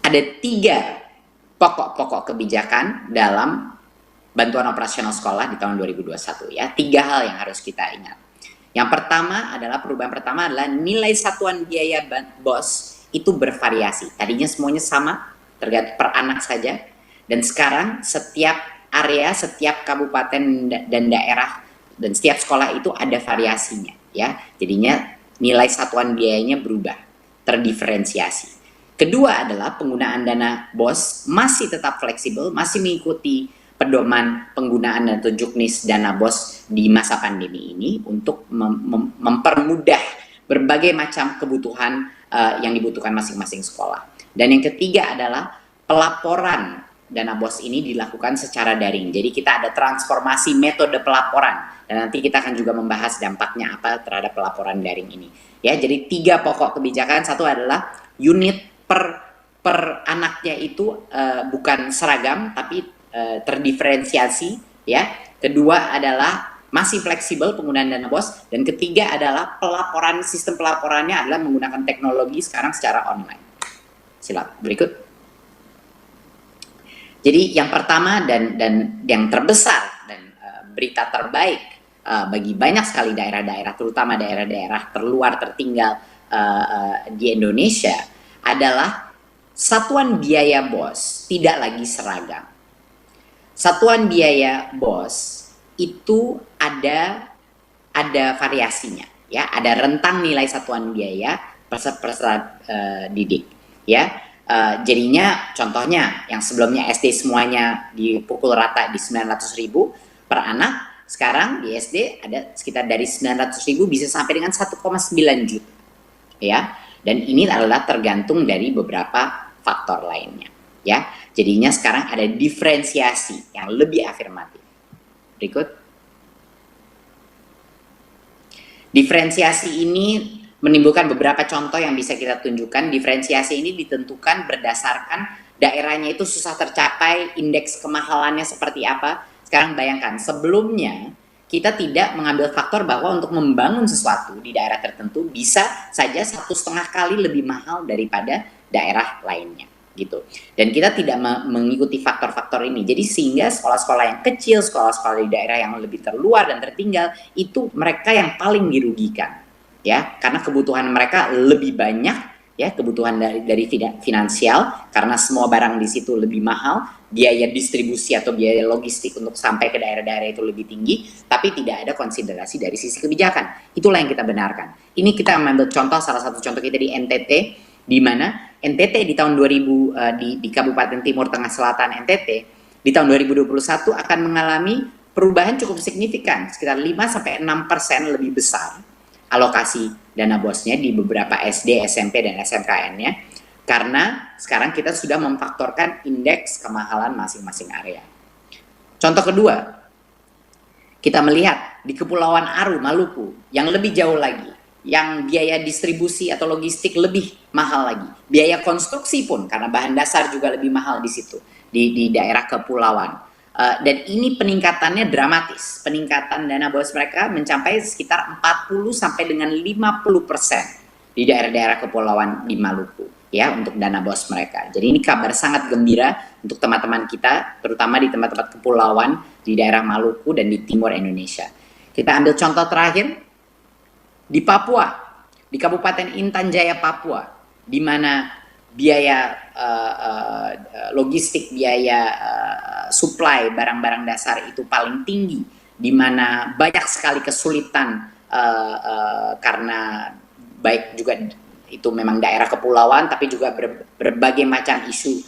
ada 3 pokok-pokok kebijakan dalam bantuan operasional sekolah di tahun 2021 ya. 3 hal yang harus kita ingat. Yang pertama adalah perubahan pertama adalah nilai satuan biaya BOS itu bervariasi. Tadinya semuanya sama, tergantung per anak saja. Dan sekarang setiap area, setiap kabupaten dan daerah dan setiap sekolah itu ada variasinya ya. Jadinya nilai satuan biayanya berubah, terdiferensiasi. Kedua adalah penggunaan dana BOS masih tetap fleksibel, masih mengikuti pedoman penggunaan dan juknis dana BOS di masa pandemi ini untuk mempermudah berbagai macam kebutuhan yang dibutuhkan masing-masing sekolah. Dan yang ketiga adalah pelaporan dana BOS ini dilakukan secara daring. Jadi kita ada transformasi metode pelaporan dan nanti kita akan juga membahas dampaknya apa terhadap pelaporan daring ini. Ya, jadi 3 pokok kebijakan. Satu adalah unit per anaknya itu bukan seragam tapi terdiferensiasi ya. Kedua adalah masih fleksibel penggunaan dana BOS dan ketiga adalah pelaporan, sistem pelaporannya adalah menggunakan teknologi sekarang secara online. Silakan berikut. Jadi yang pertama dan yang terbesar dan berita terbaik bagi banyak sekali daerah-daerah, terutama daerah-daerah terluar tertinggal di Indonesia adalah satuan biaya BOS tidak lagi seragam. Satuan biaya BOS itu ada variasinya, ya, ada rentang nilai satuan biaya peserta didik, ya. Jadinya contohnya yang sebelumnya SD semuanya dipukul rata di 900.000 per anak, sekarang di SD ada sekitar dari 900.000 bisa sampai dengan 1,9 juta, ya. Dan ini adalah tergantung dari beberapa faktor lainnya, ya. Jadinya sekarang ada diferensiasi yang lebih afirmatif. Berikut. Diferensiasi ini menimbulkan beberapa contoh yang bisa kita tunjukkan. Diferensiasi ini ditentukan berdasarkan daerahnya itu susah tercapai, indeks kemahalannya seperti apa. Sekarang bayangkan, sebelumnya kita tidak mengambil faktor bahwa untuk membangun sesuatu di daerah tertentu bisa saja 1,5 kali lebih mahal daripada daerah lainnya, gitu. Dan kita tidak mengikuti faktor-faktor ini. Jadi sehingga sekolah-sekolah yang kecil, sekolah-sekolah di daerah yang lebih terluar dan tertinggal itu mereka yang paling dirugikan, ya, karena kebutuhan mereka lebih banyak, ya, kebutuhan dari finansial karena semua barang di situ lebih mahal, biaya distribusi atau biaya logistik untuk sampai ke daerah-daerah itu lebih tinggi, tapi tidak ada konsiderasi dari sisi kebijakan. Itulah yang kita benarkan. Ini kita mengambil contoh, salah satu contoh kita di NTT, di mana NTT di tahun 2000 di Kabupaten Timur Tengah Selatan NTT di tahun 2021 akan mengalami perubahan cukup signifikan, sekitar 5-6% lebih besar alokasi dana BOS-nya di beberapa SD, SMP, dan SMKN-nya, karena sekarang kita sudah memfaktorkan indeks kemahalan masing-masing area. Contoh kedua, kita melihat di Kepulauan Aru, Maluku, yang lebih jauh lagi, yang biaya distribusi atau logistik lebih mahal lagi. Biaya konstruksi pun, karena bahan dasar juga lebih mahal di situ, di daerah kepulauan. Dan ini peningkatannya dramatis. Peningkatan dana BOS mereka mencapai sekitar 40 sampai dengan 50% di daerah-daerah kepulauan di Maluku, ya, untuk dana BOS mereka. Jadi ini kabar sangat gembira untuk teman-teman kita, terutama di tempat-tempat kepulauan di daerah Maluku dan di timur Indonesia. Kita ambil contoh terakhir di Papua, di Kabupaten Intan Jaya, Papua, di mana biaya logistik, biaya supply barang-barang dasar itu paling tinggi, di mana banyak sekali kesulitan karena baik juga itu memang daerah kepulauan, tapi juga berbagai macam isu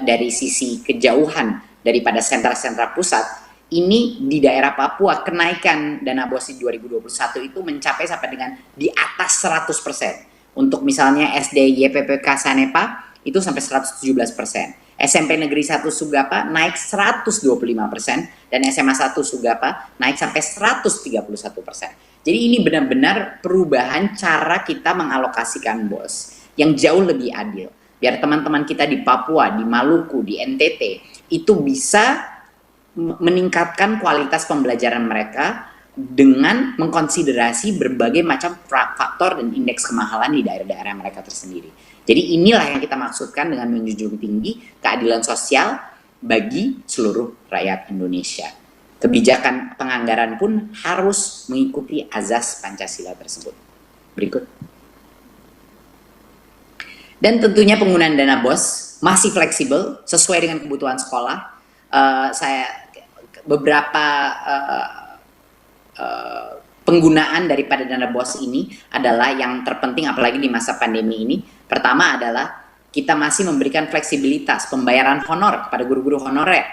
dari sisi kejauhan daripada sentra-sentra pusat. Ini di daerah Papua kenaikan dana BOS di 2021 itu mencapai sampai dengan di atas 100%. Untuk misalnya SD YPPK Sanepa itu sampai 117%. SMP Negeri 1 Sugapa naik 125% dan SMA 1 Sugapa naik sampai 131%. Jadi ini benar-benar perubahan cara kita mengalokasikan BOS yang jauh lebih adil. Biar teman-teman kita di Papua, di Maluku, di NTT itu bisa meningkatkan kualitas pembelajaran mereka, dengan mengkonsiderasi berbagai macam faktor dan indeks kemahalan di daerah-daerah mereka tersendiri. Jadi inilah yang kita maksudkan dengan menjunjung tinggi keadilan sosial bagi seluruh rakyat Indonesia. Kebijakan penganggaran pun harus mengikuti azas Pancasila tersebut. Berikut. Dan tentunya penggunaan dana BOS masih fleksibel sesuai dengan kebutuhan sekolah. Beberapa penggunaan daripada dana BOS ini adalah yang terpenting apalagi di masa pandemi ini. Pertama adalah kita masih memberikan fleksibilitas pembayaran honor kepada guru-guru honorer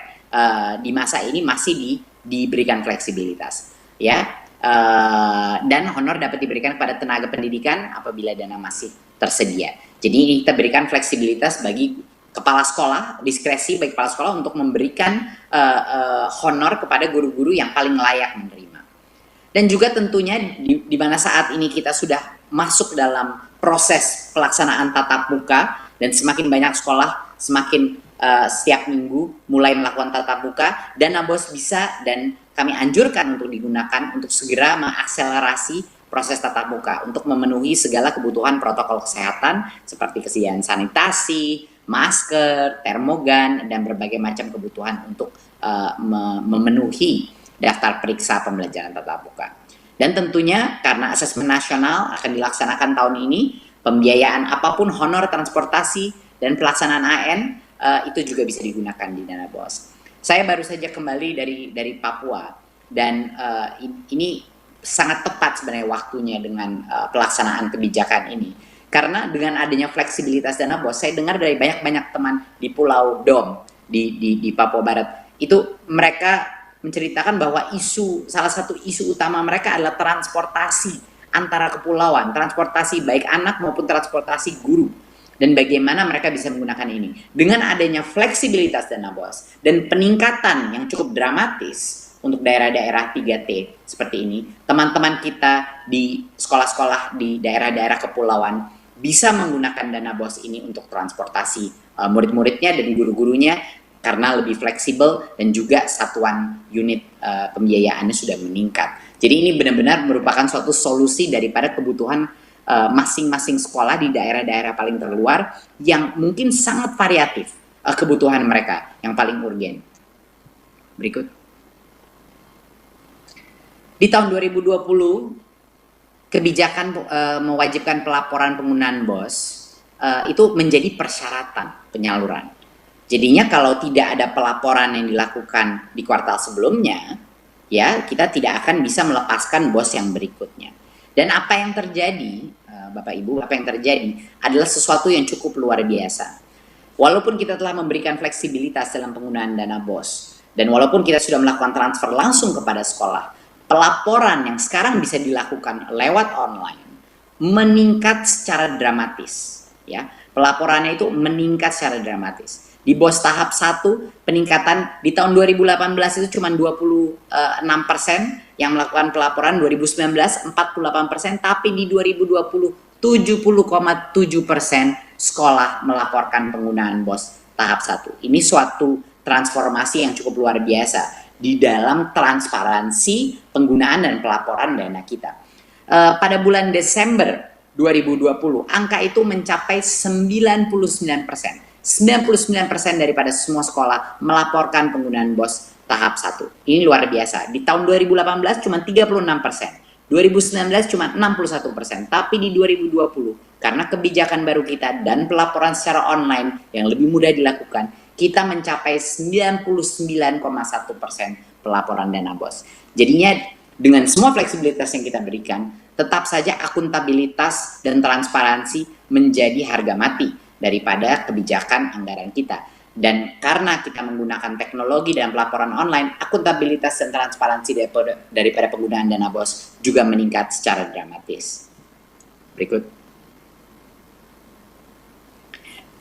di masa ini masih diberikan fleksibilitas, ya. Dan honor dapat diberikan kepada tenaga pendidikan apabila dana masih tersedia. Jadi kita berikan fleksibilitas bagi kepala sekolah, diskresi bagi kepala sekolah untuk memberikan honor kepada guru-guru yang paling layak menerima. Dan juga tentunya di mana saat ini kita sudah masuk dalam proses pelaksanaan tatap muka dan semakin banyak sekolah semakin setiap minggu mulai melakukan tatap muka, dana BOS bisa dan kami anjurkan untuk digunakan untuk segera mengakselerasi proses tatap muka untuk memenuhi segala kebutuhan protokol kesehatan seperti kesediaan sanitasi, masker, termogan, dan berbagai macam kebutuhan untuk memenuhi daftar periksa pembelajaran tatap muka. Dan tentunya karena asesmen nasional akan dilaksanakan tahun ini, pembiayaan apapun honor transportasi dan pelaksanaan AN itu juga bisa digunakan di dana BOS. Saya baru saja kembali dari Papua dan ini sangat tepat sebenarnya waktunya dengan pelaksanaan kebijakan ini. Karena dengan adanya fleksibilitas dana BOS, saya dengar dari banyak teman di Pulau Dom di Papua Barat, itu mereka menceritakan bahwa salah satu isu utama mereka adalah transportasi antara kepulauan, transportasi baik anak maupun transportasi guru, dan bagaimana mereka bisa menggunakan ini. Dengan adanya fleksibilitas dana BOS dan peningkatan yang cukup dramatis untuk daerah-daerah 3T seperti ini, teman-teman kita di sekolah-sekolah di daerah-daerah kepulauan bisa menggunakan dana BOS ini untuk transportasi murid-muridnya dan guru-gurunya karena lebih fleksibel dan juga satuan unit pembiayaannya sudah meningkat. Jadi ini benar-benar merupakan suatu solusi daripada kebutuhan masing-masing sekolah di daerah-daerah paling terluar yang mungkin sangat variatif kebutuhan mereka yang paling urgen. Berikut. Di tahun 2020, kebijakan mewajibkan pelaporan penggunaan BOS itu menjadi persyaratan penyaluran. Jadinya kalau tidak ada pelaporan yang dilakukan di kuartal sebelumnya, ya kita tidak akan bisa melepaskan BOS yang berikutnya. Dan apa yang terjadi, Bapak Ibu, apa yang terjadi adalah sesuatu yang cukup luar biasa. Walaupun kita telah memberikan fleksibilitas dalam penggunaan dana BOS, dan walaupun kita sudah melakukan transfer langsung kepada sekolah, pelaporan yang sekarang bisa dilakukan lewat online meningkat secara dramatis, ya. Pelaporannya itu meningkat secara dramatis. Di BOS tahap 1 peningkatan di tahun 2018 itu cuma 26% yang melakukan pelaporan, 2019 48%, tapi di 2020 70,7% sekolah melaporkan penggunaan BOS tahap 1. Ini suatu transformasi yang cukup luar biasa di dalam transparansi penggunaan dan pelaporan dana kita. Pada bulan Desember 2020, angka itu mencapai 99%. 99% daripada semua sekolah melaporkan penggunaan BOS tahap 1. Ini luar biasa. Di tahun 2018 cuma 36%. 2019 cuma 61%. Tapi di 2020, karena kebijakan baru kita dan pelaporan secara online yang lebih mudah dilakukan, kita mencapai 99,1% pelaporan dana BOS. Jadinya dengan semua fleksibilitas yang kita berikan, tetap saja akuntabilitas dan transparansi menjadi harga mati daripada kebijakan anggaran kita. Dan karena kita menggunakan teknologi dan pelaporan online, akuntabilitas dan transparansi daripada penggunaan dana BOS juga meningkat secara dramatis. Berikut.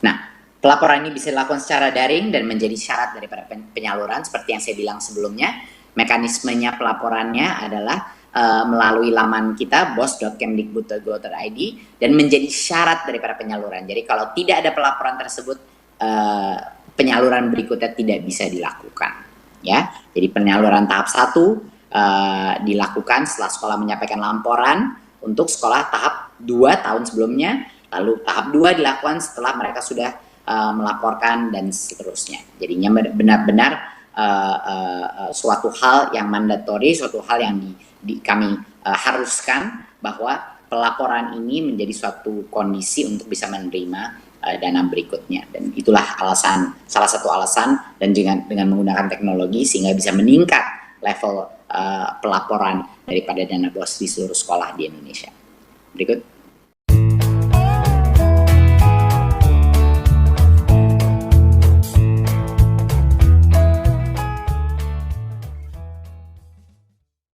Nah, pelaporan ini bisa dilakukan secara daring dan menjadi syarat daripada penyaluran seperti yang saya bilang sebelumnya. Mekanismenya pelaporannya adalah melalui laman kita bos.kemdikbud.go.id dan menjadi syarat daripada penyaluran. Jadi kalau tidak ada pelaporan tersebut, penyaluran berikutnya tidak bisa dilakukan, ya. Jadi penyaluran tahap 1 dilakukan setelah sekolah menyampaikan laporan untuk sekolah tahap 2 tahun sebelumnya, lalu tahap 2 dilakukan setelah mereka sudah melaporkan dan seterusnya. Jadinya benar-benar suatu hal yang mandatori, suatu hal yang kami haruskan bahwa pelaporan ini menjadi suatu kondisi untuk bisa menerima dana berikutnya, dan itulah salah satu alasan, dan dengan menggunakan teknologi sehingga bisa meningkat level pelaporan daripada dana BOS di seluruh sekolah di Indonesia. Berikut.